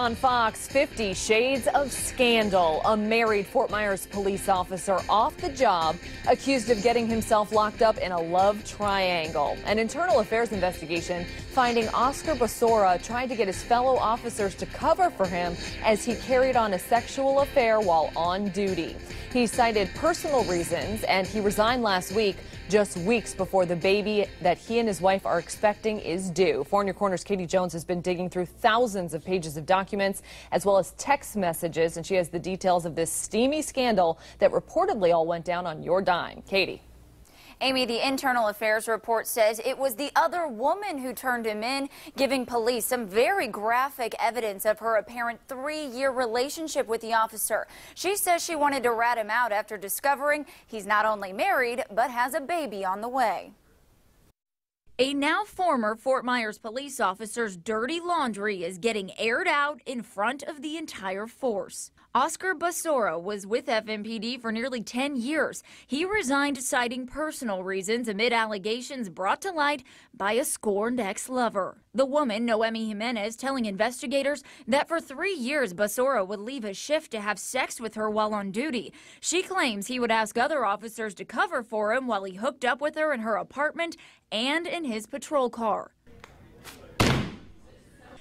On Fox, 50 Shades of Scandal. A married Fort Myers police officer off the job, accused of getting himself locked up in a love triangle. An internal affairs investigation finding Oscar Basora tried to get his fellow officers to cover for him as he carried on a sexual affair while on duty. He cited personal reasons, and he resigned last week, just weeks before the baby that he and his wife are expecting is due. 4 in Your Corner's Katie Jones has been digging through thousands of pages of documents as well as text messages, and she has the details of this steamy scandal that reportedly all went down on your dime. Katie. Amy, the internal affairs report says it was the other woman who turned him in, giving police some very graphic evidence of her apparent 3-year relationship with the officer. She says she wanted to rat him out after discovering he's not only married, but has a baby on the way. A now former Fort Myers police officer's dirty laundry is getting aired out in front of the entire force. Oscar Basora was with FMPD for nearly 10 years. He resigned citing personal reasons amid allegations brought to light by a scorned ex-lover. The woman, Noemi Jimenez, telling investigators that for 3 years Basora would leave a shift to have sex with her while on duty. She claims he would ask other officers to cover for him while he hooked up with her in her apartment and in his patrol car.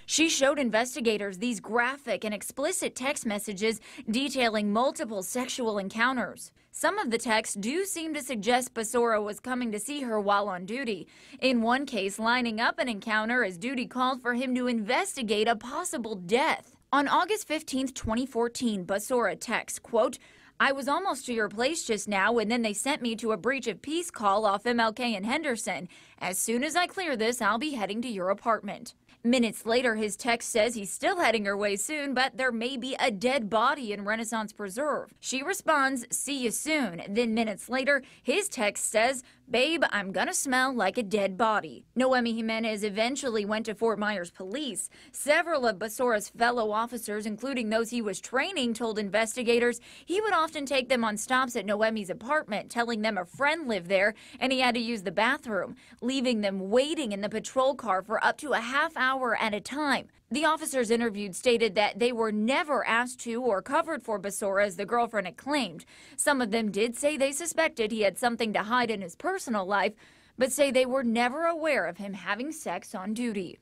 She showed investigators these graphic and explicit text messages detailing multiple sexual encounters. Some of the texts do seem to suggest Basora was coming to see her while on duty. In one case, lining up an encounter as duty called for him to investigate a possible death. On August 15, 2014, Basora texts, quote, "I was almost to your place just now, and then they sent me to a breach of peace call off MLK and Henderson. As soon as I clear this, I'll be heading to your apartment." Minutes later, his text says he's still heading her way soon, but there may be a dead body in Renaissance Preserve. She responds, "See you soon." Then minutes later, his text says, "Babe, I'm gonna smell like a dead body." Noemi Jimenez eventually went to Fort Myers police. Several of Basora's fellow officers, including those he was training, told investigators he would often take them on stops at Noemi's apartment, telling them a friend lived there and he had to use the bathroom, leaving them waiting in the patrol car for up to a half hour at a time. The officers interviewed stated that they were never asked to or covered for Basora, as the girlfriend had claimed. Some of them did say they suspected he had something to hide in his personal life, but say they were never aware of him having sex on duty.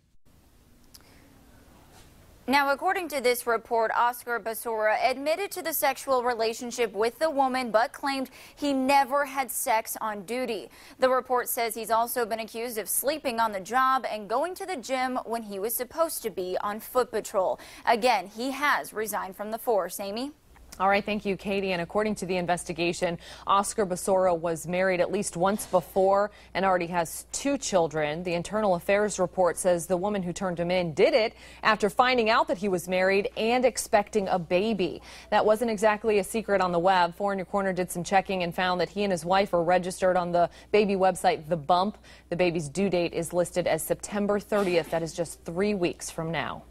Now, according to this report, Oscar Basora admitted to the sexual relationship with the woman, but claimed he never had sex on duty. The report says he's also been accused of sleeping on the job and going to the gym when he was supposed to be on foot patrol. Again, he has resigned from the force. Amy? All right, thank you, Katie. And according to the investigation, Oscar Basora was married at least once before and already has 2 children. The internal affairs report says the woman who turned him in did it after finding out that he was married and expecting a baby. That wasn't exactly a secret on the web. 4 in Your Corner did some checking and found that he and his wife are registered on the baby website The Bump. The baby's due date is listed as September 30th. That is just 3 weeks from now.